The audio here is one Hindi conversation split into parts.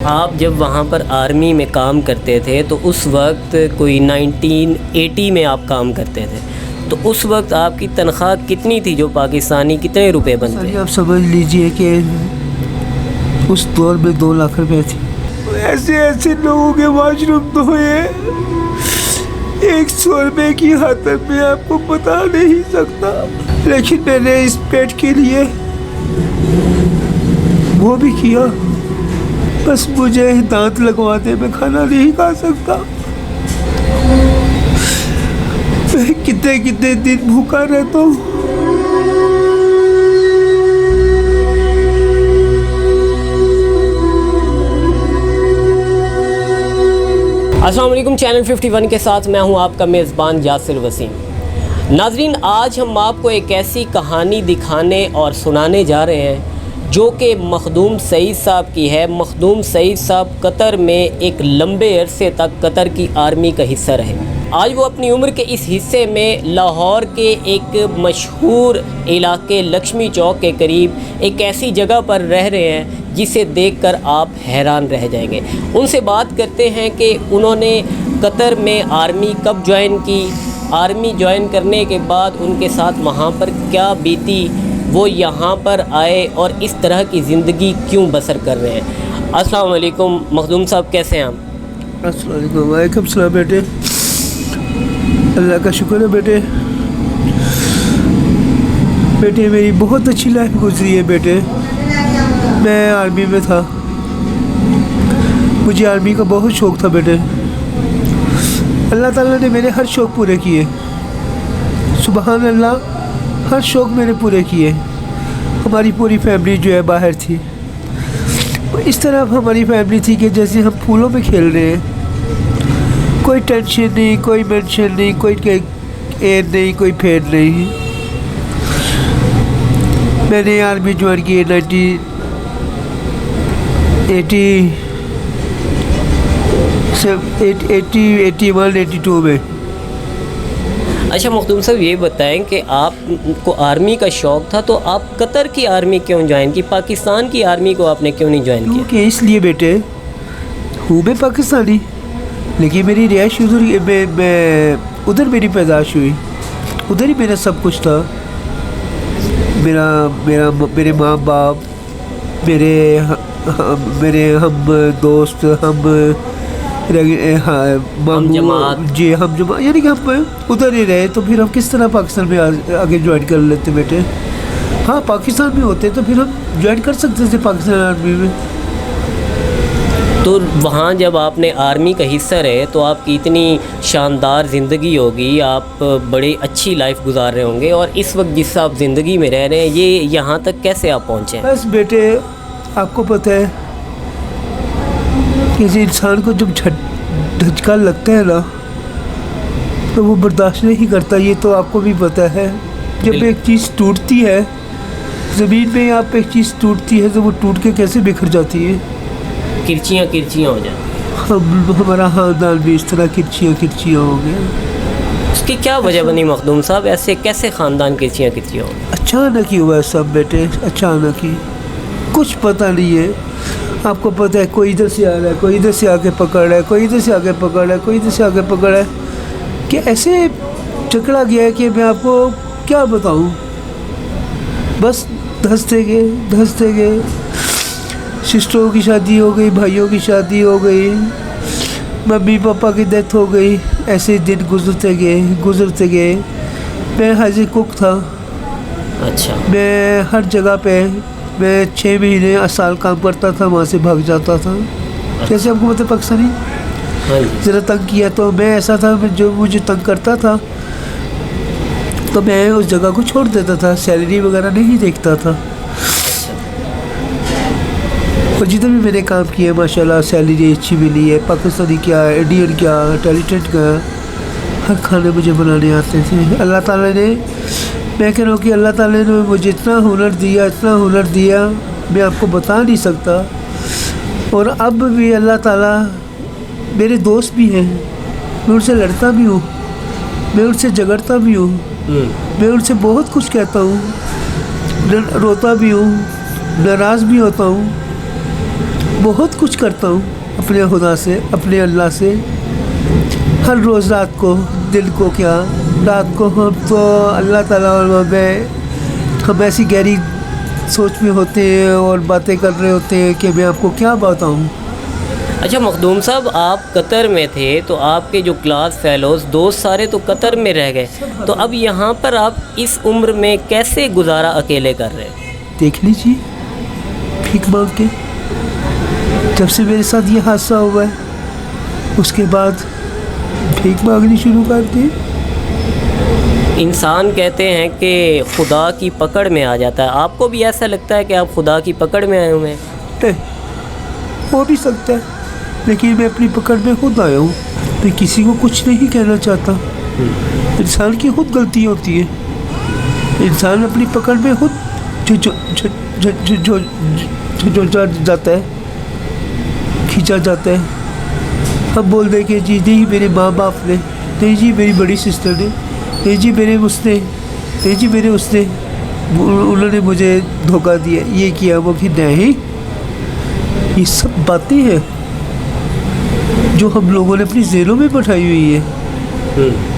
आप जब वहाँ पर आर्मी में काम करते थे तो उस वक्त कोई 1980 में आप काम करते थे, तो उस वक्त आपकी तनख्वाह कितनी थी जो पाकिस्तानी कितने रुपए बनते? आप समझ लीजिए कि उस दौर में 2 लाख रुपए थी। ऐसे ऐसे लोगों के वाशरूम तो हुए 100 रुपये की हालत में आपको बता नहीं सकता, लेकिन मैंने इस पेट के लिए वो भी किया। बस मुझे दांत लगवाते मैं खाना नहीं खा सकता। मैं कितने कितने दिन भूखा रहता हूँ। अस्सलाम वालेकुम, चैनल 51 के साथ मैं हूं आपका मेज़बान यासिर वसीम। नाजरीन, आज हम आपको एक ऐसी कहानी दिखाने और सुनाने जा रहे हैं जो कि मखदूम सईद साहब की है। मखदूम सईद साहब कतर में एक लंबे अरसे तक कतर की आर्मी का हिस्सा रहे। आज वो अपनी उम्र के इस हिस्से में लाहौर के एक मशहूर इलाके लक्ष्मी चौक के करीब एक ऐसी जगह पर रह रहे हैं जिसे देखकर आप हैरान रह जाएंगे। उनसे बात करते हैं कि उन्होंने कतर में आर्मी कब ज्वाइन की, आर्मी ज्वाइन करने के बाद उनके साथ वहाँ पर क्या बीती, वो यहाँ पर आए और इस तरह की ज़िंदगी क्यों बसर कर रहे हैं। अस्सलाम वालेकुम मखदूम साहब, कैसे हैं आप? अस्सलाम वालेकुम सलाम बेटे, अल्लाह का शुक्र है बेटे। बेटे मेरी बहुत अच्छी लाइफ गुजरी है बेटे। मैं आर्मी में था, मुझे आर्मी का बहुत शौक़ था बेटे। अल्लाह ताला ने मेरे हर शौक़ पूरे किए, सुबहान अल्लाह, हर शौक़ मैंने पूरे किए। हमारी पूरी फैमिली जो है बाहर थी। इस तरह हमारी फैमिली थी कि जैसे हम फूलों में खेल रहे हैं, कोई टेंशन नहीं, कोई मेंशन नहीं, कोई एयर नहीं, कोई फेर नहीं। मैंने आर्मी ज्वाइन की 1981-82 में। अच्छा मखदूम साहब, ये बताएं कि आपको आर्मी का शौक़ था तो आप कतर की आर्मी क्यों ज्वाइन की, पाकिस्तान की आर्मी को आपने क्यों नहीं ज्वाइन किया? क्योंकि इसलिए बेटे, हूँ मैं पाकिस्तानी, लेकिन मेरी रिहाइश उधर, मैं उधर मेरी पैदाइश हुई, उधर ही मेरा सब कुछ था। मेरे माँ बाप, मेरे हम दोस्त, हम जमात जी, हम जमात, यानी कि हम उधर ही रहे। तो फिर हम किस तरह पाकिस्तान में आगे ज्वाइन कर लेते बेटे? हाँ, पाकिस्तान में होते तो फिर हम ज्वाइन कर सकते थे पाकिस्तान आर्मी में। तो वहाँ जब आपने आर्मी का हिस्सा रहे तो आपकी इतनी शानदार ज़िंदगी होगी, आप बड़ी अच्छी लाइफ गुजार रहे होंगे, और इस वक्त जिस आप ज़िंदगी में रह रहे हैं, ये यहाँ तक कैसे आप पहुँचे? बस बेटे, आपको पता है किसी इंसान को जब झटका लगता है ना तो वो बर्दाश्त नहीं करता। ये तो आपको भी पता है। जब एक चीज़ टूटती है ज़मीन में, आप एक चीज़ टूटती है तो वो टूट के कैसे बिखर जाती है, किरचियाँ किरचियाँ हो जाती। हमारा ख़ानदान भी इस तरह किरचियाँ हो गया। उसकी क्या वजह बनी मखदूम साहब? ऐसे कैसे ख़ानदान किरचियाँ किरचियाँ हो गई? अचानक ही हुआ सब बेटे, अचानक ही, कुछ पता नहीं है। आपको पता है, कोई इधर से आ रहा है, कोई इधर से आके पकड़ रहा है, कोई इधर से आके पकड़ रहा है, कोई इधर से आके पकड़ रहा है, कि ऐसे चकड़ा गया है कि मैं आपको क्या बताऊं। बस धंसते गए। सिस्टरों की शादी हो गई, भाइयों की शादी हो गई, मम्मी पापा की डेथ हो गई। ऐसे दिन गुजरते गए। मैं हाजिर कुक था। अच्छा। मैं हर जगह पे, मैं 6 महीने साल काम करता था, वहाँ से भाग जाता था। जैसे आपको पता, पाकिस्तानी ज़रा तंग किया तो मैं ऐसा था, जो मुझे तंग करता था तो मैं उस जगह को छोड़ देता था, सैलरी वगैरह नहीं देखता था। और जितने भी मैंने काम किया माशाल्लाह सैलरी अच्छी मिली है। पाकिस्तानी क्या, इंडियन क्या, टैलेंटेड क्या, हर खाने मुझे बनाने आते थे। अल्लाह ताला ने, मैं कह रहा हूँ कि अल्लाह ताला ने मुझे इतना हुनर दिया, मैं आपको बता नहीं सकता। और अब भी अल्लाह ताला, मेरे दोस्त भी हैं, मैं उनसे लड़ता भी हूँ, मैं उनसे झगड़ता भी हूँ, मैं उनसे बहुत कुछ कहता हूँ, रोता भी हूँ, नाराज़ भी होता हूँ। बहुत कुछ करता हूँ अपने खुदा से, अपने अल्लाह से। हर रोज़ रात को, दिन को क्या, रात को हम तो अल्लाह ताला और मैं हम ऐसी गहरी सोच में होते हैं और बातें कर रहे होते हैं कि मैं आपको क्या बताऊँ। अच्छा मखदूम साहब, आप कतर में थे तो आपके जो क्लास फेलोज़ दोस्त सारे तो कतर में रह गए, तो अब यहाँ पर आप इस उम्र में कैसे गुजारा अकेले कर रहे हैं? देख लीजिए, भीख मांग के। जब से मेरे साथ ये हादसा हुआ है उसके बाद भीख मांगनी शुरू कर दी। इंसान कहते हैं कि खुदा की पकड़ में आ जाता है, आपको भी ऐसा लगता है कि आप खुदा की पकड़ में आए हुए हैं? नहीं, हो भी सकता है, लेकिन मैं अपनी पकड़ में खुद आया हूँ। मैं किसी को कुछ नहीं कहना चाहता। इंसान की खुद गलती होती है। इंसान अपनी पकड़ में खुद जो जाता है, खींचा जाता है। हम बोल दें कि जी नहीं मेरे माँ बाप ने, नहीं जी मेरी बड़ी सिस्टर ने, नहीं जी मेरे उसने, नहीं जी मेरे उसने, उन्होंने मुझे धोखा दिया, ये किया वो कि नहीं। ये सब बातें हैं जो हम लोगों ने अपनी ज़हनों में बैठाई हुई है,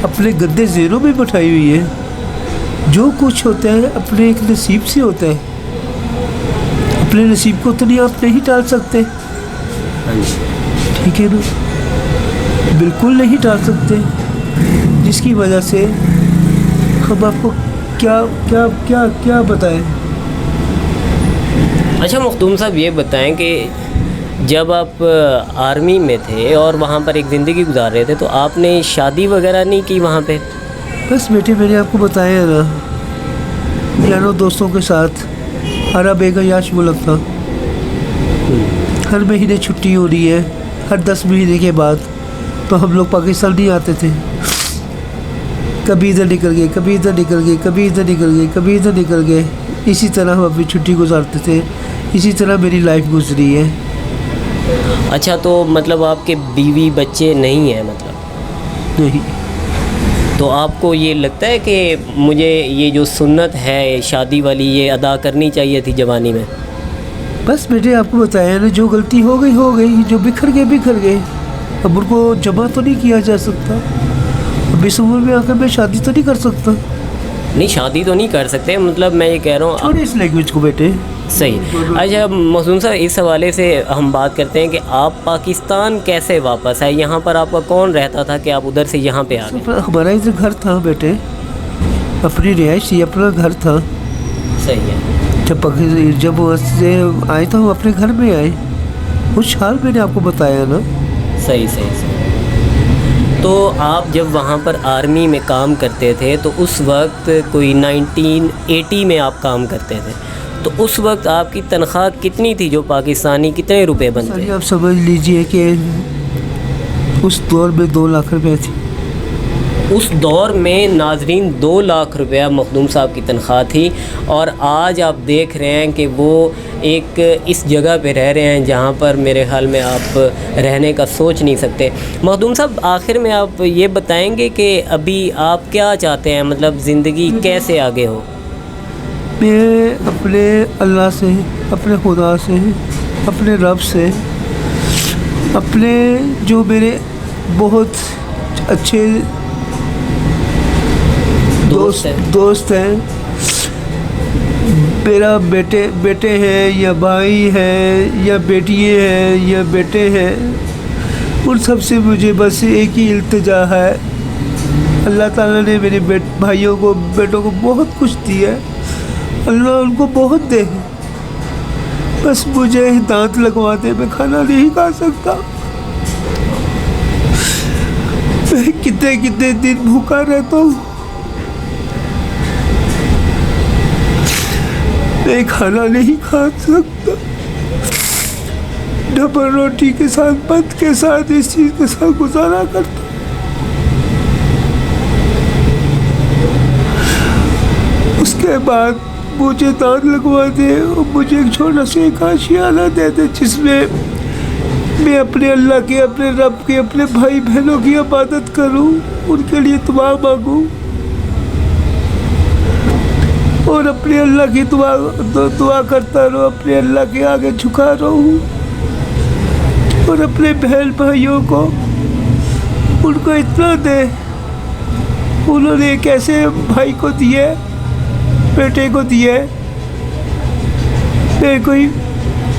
अपने गंदे ज़हनों में बैठाई हुई है। जो कुछ होता है अपने एक नसीब से होता है। अपने नसीब को तो नहीं आप नहीं टाल सकते, ठीक है ना? बिल्कुल नहीं टाल सकते, जिसकी वजह से हम आपको क्या क्या क्या क्या बताएं। अच्छा मखदूम साहब, ये बताएं कि जब आप आर्मी में थे और वहाँ पर एक ज़िंदगी गुजार रहे थे तो आपने शादी वगैरह नहीं की वहाँ पे? बस बेटे, मैंने आपको बताया ना, यारों दोस्तों के साथ अरब एक याश मुल्क था। हर महीने छुट्टी हो रही है, हर 10 महीने के बाद तो हम लोग पाकिस्तान नहीं आते थे। कभी इधर निकल गए, कभी इधर निकल गए, कभी इधर निकल गए, कभी इधर निकल गए। इसी तरह हम अपनी छुट्टी गुजारते थे। इसी तरह मेरी लाइफ गुजरी है। अच्छा, तो मतलब आपके बीवी बच्चे नहीं हैं मतलब? नहीं। तो आपको ये लगता है कि मुझे ये जो सुन्नत है शादी वाली ये अदा करनी चाहिए थी जवानी में? बस बेटे, आपको बताया ना, जो गलती हो गई, जो बिखर गए। अब उनको जमा तो नहीं किया जा सकता। अब इस उम्र में आकर मैं शादी तो नहीं कर सकता। नहीं, शादी तो नहीं कर सकते, मतलब मैं ये कह रहा हूँ। छोड़े इस लैंग्वेज को बेटे। सही। अच्छा मखदूम साहब, इस हवाले से हम बात करते हैं कि आप पाकिस्तान कैसे वापस आए? यहाँ पर आपका कौन रहता था कि आप उधर से यहाँ पे आ गए? हमारा इधर घर था बेटे, अपनी रिहाइश थी, अपना घर था। सही है। जब वहाँ से आए तो हम अपने घर में आए। कुछ हाल मैंने आपको बताया ना। सही। तो आप जब वहाँ पर आर्मी में काम करते थे तो उस वक्त कोई 1980 में आप काम करते थे, तो उस वक्त आपकी तनख्वाह कितनी थी जो पाकिस्तानी कितने रुपए बनते? आप समझ लीजिए कि उस दौर में 2 लाख रुपए थी। उस दौर में नाजरीन 2 लाख रुपया मखदूम साहब की तनख्वाह थी। और आज आप देख रहे हैं कि वो एक इस जगह पे रह रहे हैं जहाँ पर मेरे ख्याल में आप रहने का सोच नहीं सकते। मखदूम साहब, आखिर में आप ये बताएंगे कि अभी आप क्या चाहते हैं, मतलब ज़िंदगी कैसे आगे हो? मैं अपने अल्लाह से, अपने खुदा से, अपने रब से, अपने जो मेरे बहुत अच्छे दोस्त हैं, मेरा बेटे हैं या भाई हैं या बेटियाँ हैं या बेटे हैं, उन सब से मुझे बस एक ही इल्तिजा है। अल्लाह ताला ने मेरे भाइयों को, बेटों को बहुत कुछ दिया है। अल्लाह उनको बहुत दे, बस मुझे दांत लगवा दे, मैं खाना नहीं खा सकता। मैं कितने दिन भूखा रहता हूँ। मैं खाना नहीं खा सकता। डबल रोटी के साथ, भात के साथ, इस चीज़ के साथ गुजारा करता। उसके बाद मुझे दांत लगवा दे और मुझे एक छोटा सा एक आशियाना दे दे जिसमें मैं अपने अल्लाह के, अपने रब के, अपने भाई बहनों की इबादत करूं, उनके लिए दुआ मांगूं और अपने अल्लाह की दुआ करता रहूं, अपने अल्लाह के आगे झुका रहूं। और अपने बहन भाइयों को उनको इतना दे। उन्होंने एक ऐसे भाई को दिए, बेटे को दिए। मेरे कोई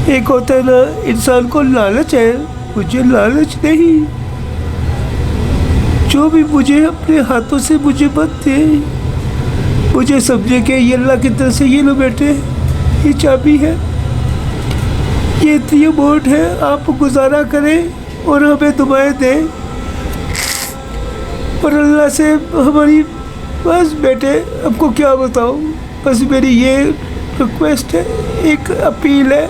एक होता है ना, इंसान को लालच है, मुझे लालच नहीं। जो भी मुझे अपने हाथों से मुझे मत दे। मुझे समझे कि ये अल्लाह की तरफ से, ये लो बेटे, ये चाबी है, ये रिमोट है, आप गुजारा करें और हमें दुआएं दें। और अल्लाह से हमारी, बस बेटे आपको क्या बताऊं, बस मेरी ये रिक्वेस्ट है, एक अपील है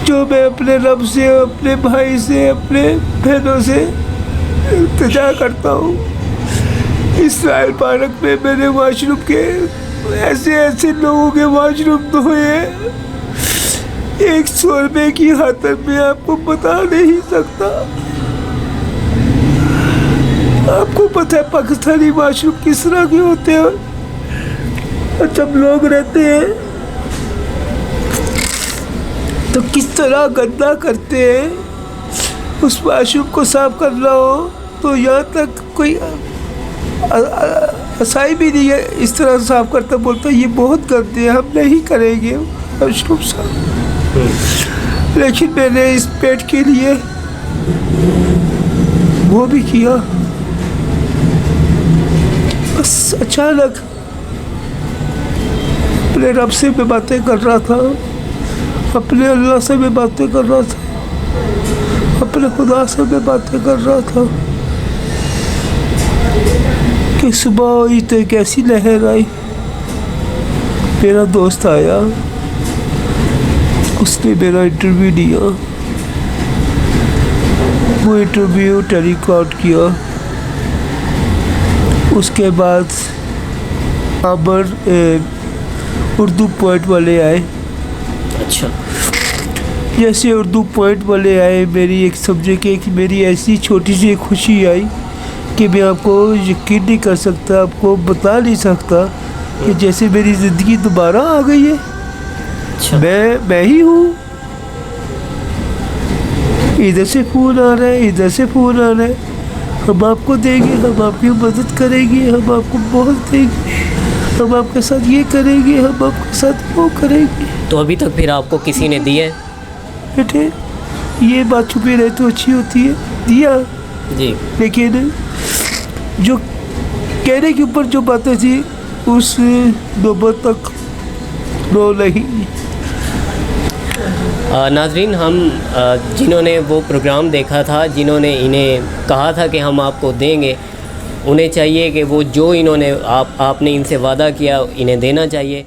जो मैं अपने रब से, अपने भाई से, अपने बहनों से इल्तिजा करता हूँ। इसराइल पार्क में मैंने वाशरूम के ऐसे लोगों के वाशरूम धोए, 100 रुपये की खातिर मैं आपको बता नहीं सकता। आपको पता है पाकिस्तानी वाशरूम किस तरह के होते हैं, जब लोग रहते हैं तो किस तरह गंदा करते हैं। उस वाशरूम को साफ करना हो तो यहाँ तक कोई असाई भी नहीं है, इस तरह साफ करता, बोलता ये बहुत गंदे हैं, हम नहीं करेंगे वाशरूम साफ। लेकिन मैंने इस पेट के लिए वो भी किया। बस अचानक अपने रब से मैं बातें कर रहा था, अपने अल्लाह से मैं बातें कर रहा था, अपने खुदा से मैं बातें कर रहा था कि सुबह हुई तो एक ऐसी लहर आई। मेरा दोस्त आया, उसने मेरा इंटरव्यू दिया, वो इंटरव्यू टेलीकास्ट किया। उसके बाद अमर उर्दू पॉइंट वाले आए। अच्छा। जैसे उर्दू पॉइंट वाले आए, मेरी एक सब्जेक्ट की मेरी ऐसी छोटी सी खुशी आई कि मैं आपको यकीन नहीं कर सकता, आपको बता नहीं सकता कि जैसे मेरी ज़िंदगी दोबारा आ गई है। अच्छा। मैं ही हूँ। इधर से फ़ोन आ रहा है, इधर से फ़ोन आ रहा है, हम आपको देंगे, हम आपकी मदद करेंगे, हम आपको बहुत देंगे, हम आपके साथ ये करेंगे, हम आपके साथ वो करेंगे। तो अभी तक फिर आपको किसी ने दिया है? बेटे ये बात छुपी रहे तो अच्छी होती है, दिया जी। लेकिन जो कहने के ऊपर जो बातें थी उस नौबत तक नो नहीं। नाजरीन, हम जिन्होंने वो प्रोग्राम देखा था, जिन्होंने इन्हें कहा था कि हम आपको देंगे, उन्हें चाहिए कि वो जो इन्होंने आपने इनसे वादा किया इन्हें देना चाहिए।